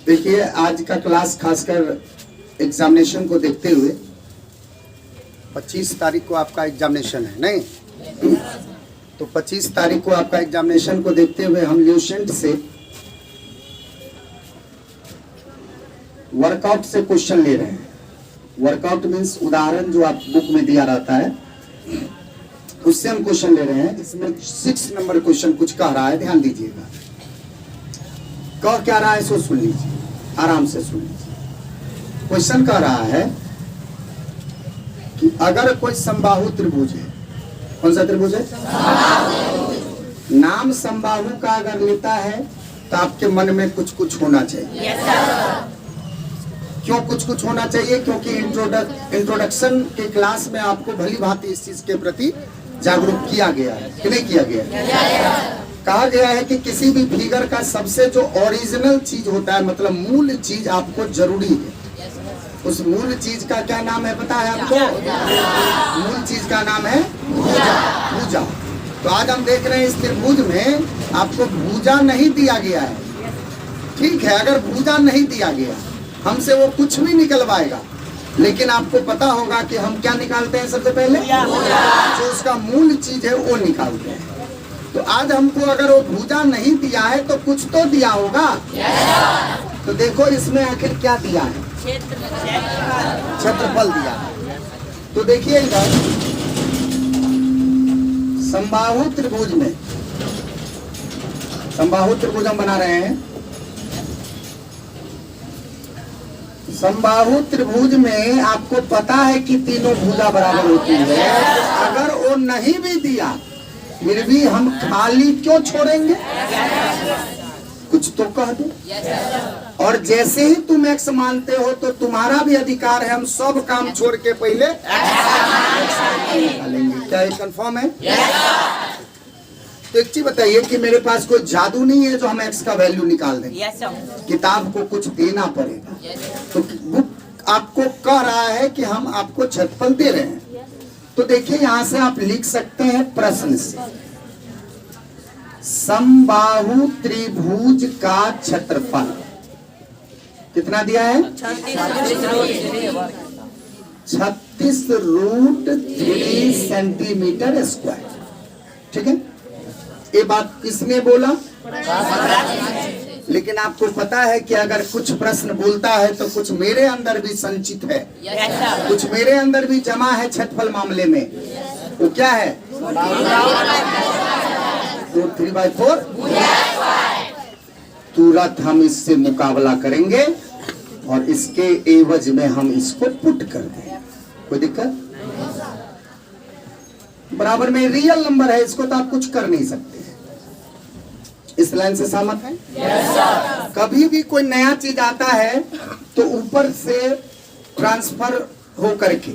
देखिए आज का क्लास खासकर एग्जामिनेशन को देखते हुए 25 तारीख को आपका एग्जामिनेशन है नहीं, तो 25 तारीख को आपका एग्जामिनेशन को देखते हुए हम ल्यूसेंट से वर्कआउट से क्वेश्चन ले रहे हैं। वर्कआउट मीन्स उदाहरण जो आप बुक में दिया रहता है उससे हम क्वेश्चन ले रहे हैं, जिसमें 6 नंबर क्वेश्चन कुछ कह रहा है, ध्यान दीजिएगा। कह क्या रहा है सो सुन लीजिए, आराम से सुन लीजिए। क्वेश्चन कह रहा है कि अगर कोई समबाहु त्रिभुज है, कौन सा त्रिभुज है? नाम समबाहु का अगर लेता है तो आपके मन में कुछ कुछ होना चाहिए। क्यों कुछ कुछ होना चाहिए? क्योंकि इंट्रोडक्शन के क्लास में आपको भली भांति इस चीज के प्रति जागरूक किया गया है कि नहीं किया गया है? कहा गया है कि किसी भी फिगर का सबसे जो ओरिजिनल चीज होता है, मतलब मूल चीज आपको जरूरी है। उस मूल चीज का क्या नाम है पता है आपको? मूल चीज का नाम है भुजा। तो आज हम देख रहे हैं इस त्रिभुज में आपको भुजा नहीं दिया गया है। ठीक है, अगर भुजा नहीं दिया गया हमसे वो कुछ भी निकलवाएगा, लेकिन आपको पता होगा कि हम क्या निकालते हैं सबसे पहले? जो उसका मूल चीज है वो निकालते हैं। तो आज हमको अगर वो भुजा नहीं दिया है तो कुछ तो दिया होगा। तो देखो इसमें आखिर क्या दिया है? क्षेत्रफल दिया है। तो देखिए इधर समबाहु त्रिभुज में, समबाहु त्रिभुज हम बना रहे हैं। समबाहु त्रिभुज में आपको पता है कि तीनों भुजा बराबर होती है। अगर वो नहीं भी दिया फिर भी हम खाली क्यों छोड़ेंगे? कुछ तो कह दो। और जैसे ही तुम एक्स मानते हो तो तुम्हारा भी अधिकार है, हम सब काम छोड़ के पहले निकालेंगे। क्या ये कंफर्म है? तो एक चीज बताइए कि मेरे पास कोई जादू नहीं है जो हम एक्स का वैल्यू निकाल दें। किताब को कुछ देना पड़ेगा। तो बुक आपको कह रहा है कि हम आपको क्षेत्रफल दे रहे हैं। तो देखिए यहां से आप लिख सकते हैं प्रश्न से, समबाहु त्रिभुज का क्षेत्रफल कितना दिया है? 36√3 सेंटीमीटर स्क्वायर। ठीक है, ये बात किसने बोला? लेकिन आपको पता है कि अगर कुछ प्रश्न बोलता है तो कुछ मेरे अंदर भी संचित है, कुछ मेरे अंदर भी जमा है क्षेत्रफल मामले में। वो क्या है? 3/4। तुरंत हम इससे मुकाबला करेंगे और इसके एवज में हम इसको पुट कर देंगे। कोई दिक्कत? बराबर में रियल नंबर है, इसको तो आप कुछ कर नहीं सकते। इस लाइन से सहमत है? कभी भी कोई नया चीज आता है तो ऊपर से ट्रांसफर हो करके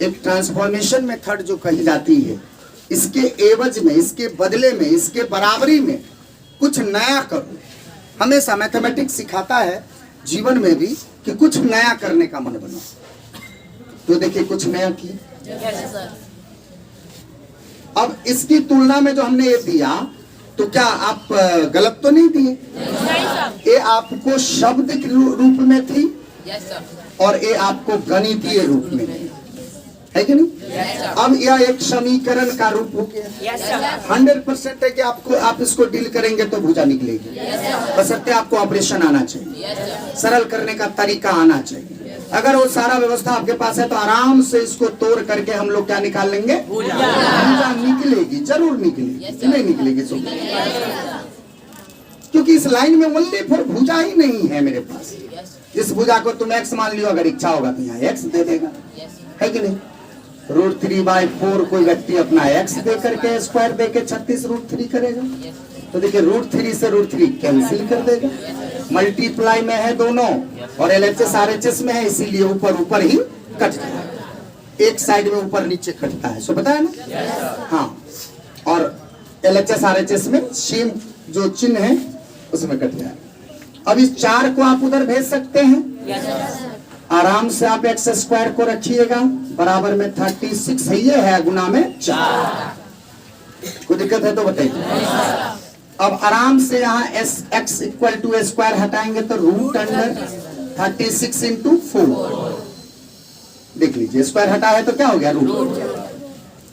एक ट्रांसफॉर्मेशन मेथड जो कही जाती है, इसके एवज में, इसके बदले में, इसके बराबरी में कुछ नया करो। हमेशा मैथमेटिक्स सिखाता है जीवन में भी कि कुछ नया करने का मन बनो। तो देखिए कुछ नया किया। अब इसकी तुलना में जो हमने ये दिया तो क्या आप गलत तो नहीं दिए? ये आपको शब्द के रूप में थी और ये आपको गणितीय रूप में थी, है कि नहीं? अब यह एक समीकरण का रूप हो गया। 100% है कि आपको, आप इसको डील करेंगे तो भुजा निकलेगी। बशर्ते आपको ऑपरेशन आना चाहिए, सरल करने का तरीका आना चाहिए। अगर वो सारा व्यवस्था आपके पास है तो आराम से इसको तोड़ करके हम लोग क्या निकाल लेंगे? भुजा निकलेगी, जरूर निकलेगी। नहीं निकलेगी सो, क्योंकि इस लाइन में ओनली फॉर भुजा ही नहीं है मेरे पास। इस भुजा को तुम एक्स मान लियो, अगर इच्छा होगा तो यहाँ एक्स दे देगा, है कि नहीं? √3/4 कोई व्यक्ति अपना एक्स दे करके स्क्वायर दे के 36√3 करेगा। तो देखिए √3 से √3 कैंसिल कर देगा। मल्टीप्लाई में है दोनों और LHS RHS में है, इसीलिए ऊपर ऊपर ही कट जाएगा। एक साइड में ऊपर नीचे कटता है, सो पता है ना? हाँ, और LHS RHS में सेम जो चिन्ह है उसमें कट जाएगा। अब इस 4 को आप उधर भेज सकते हैं। आराम से आप एक्स स्क्वायर को रखिएगा, बराबर में 36 है, ये है गुना में 4। कोई दिक्कत है तो बताइए। अब आराम से यहाँ S X equal to square हटाएंगे तो रूट अंडर 36 इंटू 4। देख लीजिए स्क्वायर हटा है तो क्या हो गया रूट,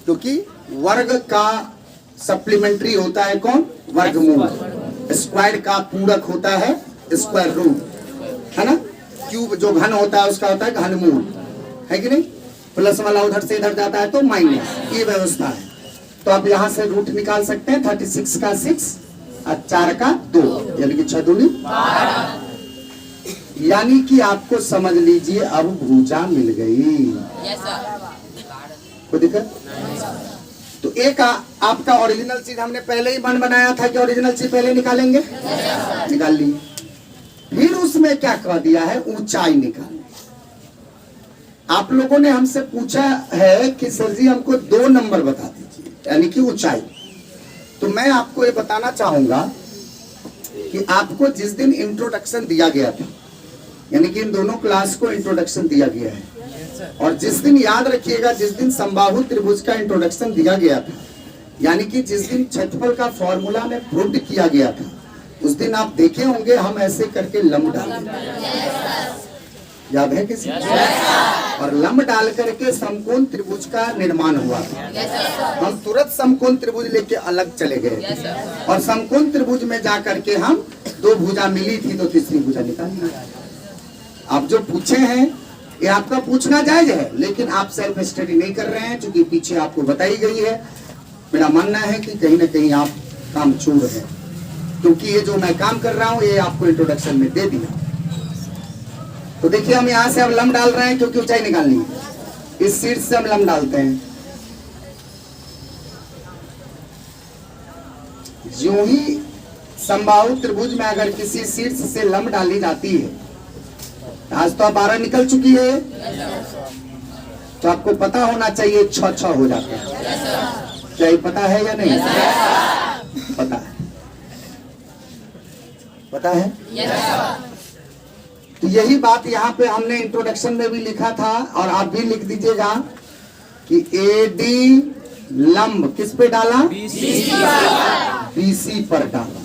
क्योंकि वर्ग का सप्लीमेंट्री होता है कौन, वर्गमूल। स्क्वायर का पूरक होता है स्क्वायर रूट, है ना। क्यूब जो घन होता है उसका होता है घनमूल, है कि नहीं। प्लस वाला उधर से इधर जाता है तो माइनस, ये व्यवस्था है। तो आप यहाँ से रूट निकाल सकते हैं 36 का 6 और 4 का 2, यानी कि 6 दूनी 12। यानी कि आपको समझ लीजिए अब भुजा मिल गई। कोई दिक्कत? तो एक आपका ओरिजिनल चीज हमने पहले ही मन बनाया था कि ओरिजिनल चीज पहले निकालेंगे, निकाल ली। फिर उसमें क्या कह दिया है, ऊंचाई निकालने। आप लोगों ने हमसे पूछा है कि सर जी हमको 2 नंबर बता दीजिए, यानी कि ऊंचाई। तो मैं आपको ये बताना चाहूंगा कि आपको जिस दिन इंट्रोडक्शन दिया गया था, यानी कि इन दोनों क्लास को इंट्रोडक्शन दिया गया है, और जिस दिन याद रखिएगा जिस दिन समबाहु त्रिभुज का इंट्रोडक्शन दिया गया था, यानी कि जिस दिन क्षेत्रफल का फॉर्मूला में प्रूव्ड किया गया था, उस दिन आप देखे होंगे हम ऐसे करके लंब डाले, याद है किसी? और लंब डाल करके समकोण त्रिभुज का निर्माण हुआ। हम तुरंत समकोण त्रिभुज लेके अलग चले गए, और समकोण त्रिभुज में जा करके हम 2 भुजा मिली थी तो तीसरी भुजा निकाली। आप जो पूछे हैं ये आपका पूछना जायज है, लेकिन आप सेल्फ स्टडी नहीं कर रहे हैं, क्योंकि पीछे आपको बताई गई है। मेरा मानना है कि कहीं ना कहीं आप काम चोर है, क्योंकि ये जो मैं काम कर रहा हूँ ये आपको इंट्रोडक्शन में दे दिया। तो देखिए हम यहाँ से अब लंब डाल रहे हैं, क्योंकि ऊंचाई निकालनी है। इस शीर्ष से हम लंब डालते हैं। जो ही समबाहु त्रिभुज में अगर किसी शीर्ष से लंब डाली जाती है, आज तो 12 निकल चुकी है, तो आपको पता होना चाहिए 6 हो जाता है। क्या ये पता है या नहीं? पता है, पता है। तो यही बात यहाँ पे हमने इंट्रोडक्शन में भी लिखा था, और आप भी लिख दीजिएगा कि एडी लंब किस पे डाला, बीसी पर डाला।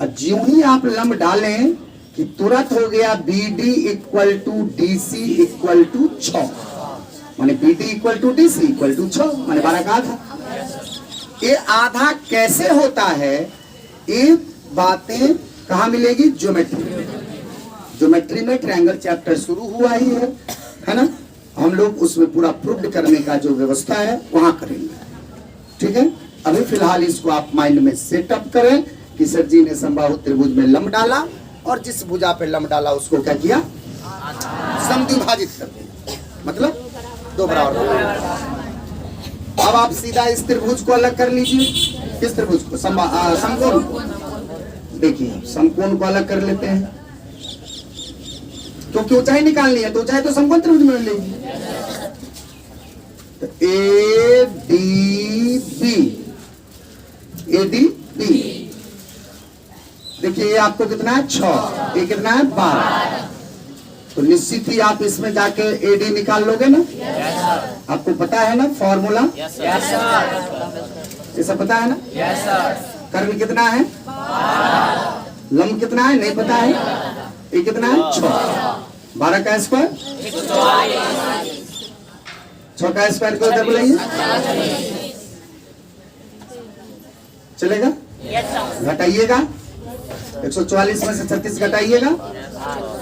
और ज्यों ही आप लंब डालें कि तुरंत हो गया BD equal to DC equal to 6, माने BD equal to DC equal to 6, माने 12 का आधा। ये आधा कैसे होता है, ये बातें कहाँ मिलेगी, ज्योमेट्री। ज्योमेट्री में ट्रायंगल चैप्टर शुरू हुआ ही है ना। हम लोग उसमें पूरा प्रूव्ड करने का जो व्यवस्था है वहां करेंगे, ठीक है। अभी फिलहाल इसको आप माइंड में सेटअप करें कि सर जी ने समबाहु त्रिभुज में लंब डाला, और जिस भुजा पे लंब डाला उसको क्या किया, समद्विभाजित कर दिया, मतलब 2 बराबर। अब आप सीधा इस त्रिभुज को अलग कर लीजिए। किस त्रिभुज को, समकोण को। देखिए समकोण को अलग कर लेते हैं, क्योंकि ऊंचाई निकालनी है, तो ऊंचाई तो समकोण त्रिभुज में मिलेगी। तो ए डी बी, देखिए ये आपको कितना है 6, ये कितना है 12। तो निश्चित ही आप इसमें जाके एडी निकाल लोगे ना। आपको पता है ना फॉर्मूला, ये सब पता है ना। कर्ण कितना है, लंब कितना है नहीं पता है, ये कितना है 6। 12 का स्क्वायर 6 का स्क्वायर को उधर बोलेंगे, चलेगा। घटाइएगा 144 में से 36 घटाइएगा,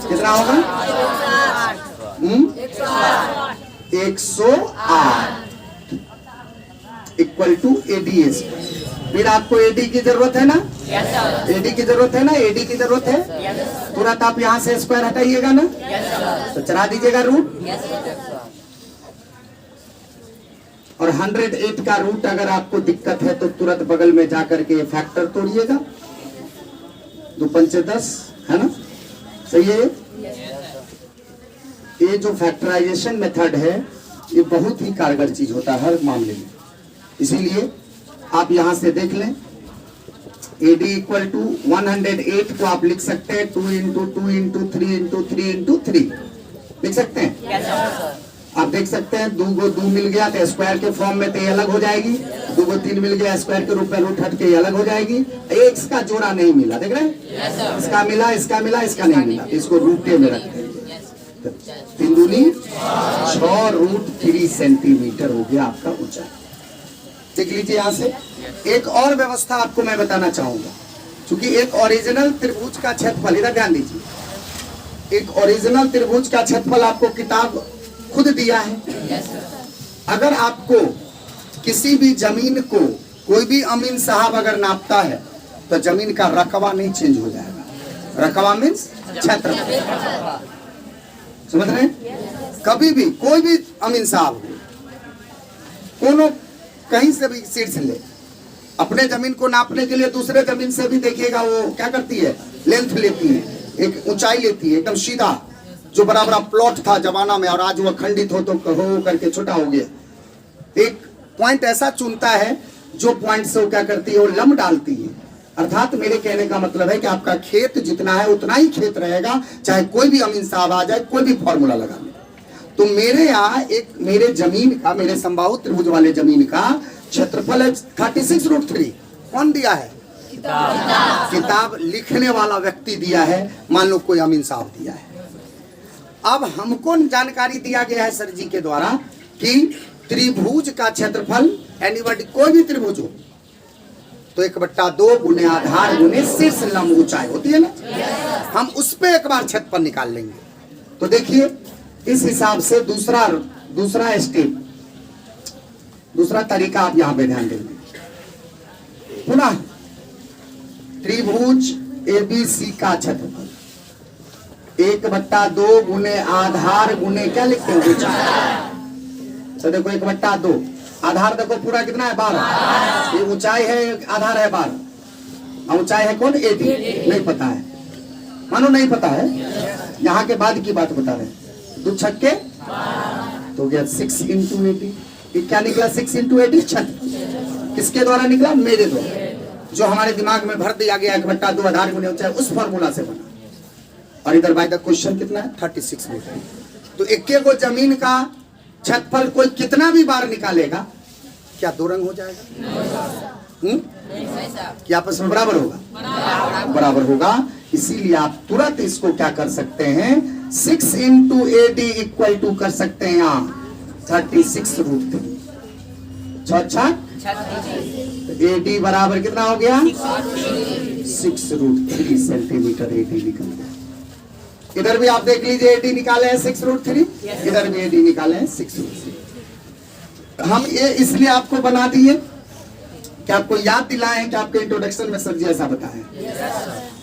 कितना होगा 108 इक्वल टू एडीएस। फिर आपको एडी की जरूरत है ना, एडी की जरूरत है ना, एडी की जरूरत है। तुरंत आप यहाँ से स्क्वायर हटाइएगा ना, तो चला दीजिएगा रूट। और 108 का रूट अगर आपको दिक्कत है तो तुरंत बगल में जाकर के फैक्टर तोड़िएगा। 2 पंचे 10, है ना, सही है। ये जो फैक्टराइजेशन मेथड है ये बहुत ही कारगर चीज होता है हर मामले में, इसीलिए आप यहां से देख लें। AD इक्वल टू 108 को आप लिख सकते हैं 2 इंटू 2 इंटू 3 इंटू 3 इंटू 3 लिख सकते हैं। आप देख सकते हैं 2 को 2 मिल गया तो स्क्वायर के फॉर्म में तो ये अलग हो जाएगी, 2 को 3 मिल गया स्क्वायर के रूप में रूट हट के ये अलग हो जाएगी। एक इसका जोड़ा नहीं मिला, देख रहे हैं, इसका मिला, इसका मिला, इसका नहीं मिला, इसको रूट में रखते हैं। 3 दूनी 6 रूट 3 सेंटीमीटर हो गया आपका ऊंचाई। देख लीजिए यहाँ से एक और व्यवस्था आपको मैं बताना चाहूंगा, क्योंकि एक ओरिजिनल त्रिभुज का क्षेत्रफल, इधर ध्यान दीजिए, एक ओरिजिनल त्रिभुज का क्षेत्रफल आपको किताब खुद दिया है। अगर आपको किसी भी जमीन को कोई भी अमीन साहब अगर नापता है तो जमीन का रकबा नहीं चेंज हो जाएगा। रकबा मीन्स क्षेत्र, समझ रहे हैं? कभी भी कोई भी अमीन साहब कोनो कहीं से भी सीट से ले, अपने जमीन को नापने के लिए दूसरे जमीन से भी देखिएगा, वो क्या करती है, लेंथ लेती है, एक ऊंचाई लेती है, एकदम सीधा, जो बराबर प्लॉट था जमाना में और आज वो खंडित हो तो हो करके छोटा हो गया। एक पॉइंट ऐसा चुनता है जो पॉइंट से वो क्या करती है, वो लंब डालती है। अर्थात मेरे कहने का मतलब है कि आपका खेत जितना है उतना ही खेत रहेगा, चाहे कोई भी अमीन साहब आ जाए, कोई भी फॉर्मूला लगा ले। तो मेरे यहाँ एक मेरे जमीन का, मेरे समबाहु त्रिभुज वाले जमीन का क्षेत्रफल है 36 रूट 3। कौन दिया है? किताब लिखने वाला व्यक्ति दिया है, मान लो कोई अमीन साहब दिया है। अब हमको जानकारी दिया गया है सर जी के द्वारा कि त्रिभुज का क्षेत्रफल, एनीबॉडी कोई भी त्रिभुज हो तो 1/2 गुने आधार गुने शीर्ष लंब ऊंचाई होती है ना, हम उस पे एक बार क्षेत्रफल निकाल लेंगे। तो देखिए इस हिसाब से दूसरा स्टेप, दूसरा तरीका आप यहां पे ध्यान देंगे। पुनः त्रिभुज ABC का क्षेत्रफल 1/2 गुने आधार गुने क्या लिखते हैं, ऊंचाई। तो देखो 1/2 आधार देखो पूरा कितना है, 12, ये ऊंचाई है, आधार है 12, ऊंचाई है कौन, AD, नहीं पता है, मानो नहीं पता है, यहाँ के बाद की बात बता रहे हैं। 2 छक्के तो गया 6 × 80, ये क्या निकला, 6 × 80 क्षेत्रफल। किसके द्वारा निकला, मेरे द्वारा, जो हमारे दिमाग में भर दिया गया 1/2 आधार गुने ऊंचाई, उस फॉर्मूला से बना। और इधर बाय द क्वेश्चन कितना है, 36 मीटर। तो एक को जमीन का क्षेत्रफल कोई कितना भी बार निकालेगा, क्या 2 रंग हो जाएगा? क्या आपस में बराबर होगा? बराबर होगा। इसीलिए आप तुरंत इसको क्या कर सकते हैं, 6 × AD इक्वल टू कर सकते हैं यहाँ 36 रूट 3। अच्छा, AD बराबर कितना हो गया, 6 रूट 3 सेंटीमीटर AD निकल गया। इधर भी आप देख लीजिए AD निकाले हैं 6 रूट 3, इधर भी AD निकाले हैं 6 रूट 3। हम ये इसलिए आपको बना दिए कि आपको याद दिलाएं कि आपके इंट्रोडक्शन में सर जी ऐसा बताएं।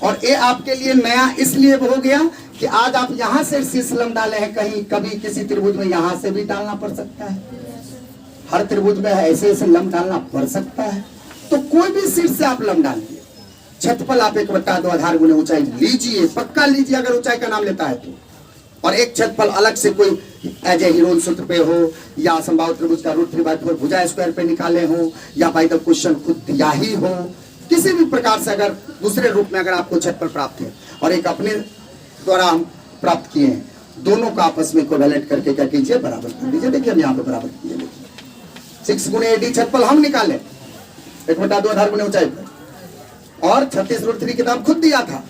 और ये आपके लिए नया इसलिए हो गया कि आज आप यहाँ से शीर्ष लंब डाले हैं, कहीं कभी किसी त्रिभुज में यहाँ से भी डालना पड़ सकता है, हर त्रिभुज में ऐसे ऐसे लंब डालना पड़ सकता है। तो कोई भी शीर्ष से आप लंब डालिए, क्षेत्रफल आप 1/2 आधार गुने ऊंचाई लीजिए, पक्का लीजिए अगर ऊंचाई का नाम लेता है तो। और एक क्षेत्रफल अलग से कोई एज ए हीरोन सूत्र पे हो, या समबाहु त्रिभुज का रूट 3/4 भुजा स्क्वायर पे निकाले हो, या बाय द क्वेश्चन खुद दिया ही हो, किसी भी प्रकार से अगर दूसरे रूप में अगर आपको क्षेत्रफल प्राप्त है और एक अपने द्वारा हम प्राप्त किए हैं, दोनों का आपस में कोवैलेंट करके क्या कीजिए, बराबर कर दीजिए। देखिए हम यहाँ पे बराबर किए, 6 गुने AD क्षेत्रफल हम निकाले 1/2 आधार गुने ऊंचाई पर, और 36 रूट 3 किताब खुद दिया था,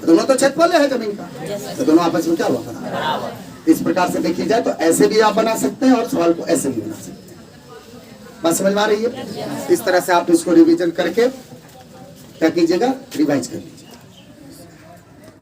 दोनों तो क्षेत्रफल है जमीन का, तो दोनों आपस में क्या हुआ, बराबर। इस प्रकार से देखी जाए तो ऐसे भी आप बना सकते हैं और सवाल को ऐसे भी बना सकते हैं। बात समझ में आ रही है? इस तरह से आप इसको रिवीजन करके क्या कीजिएगा, रिवाइज करिए।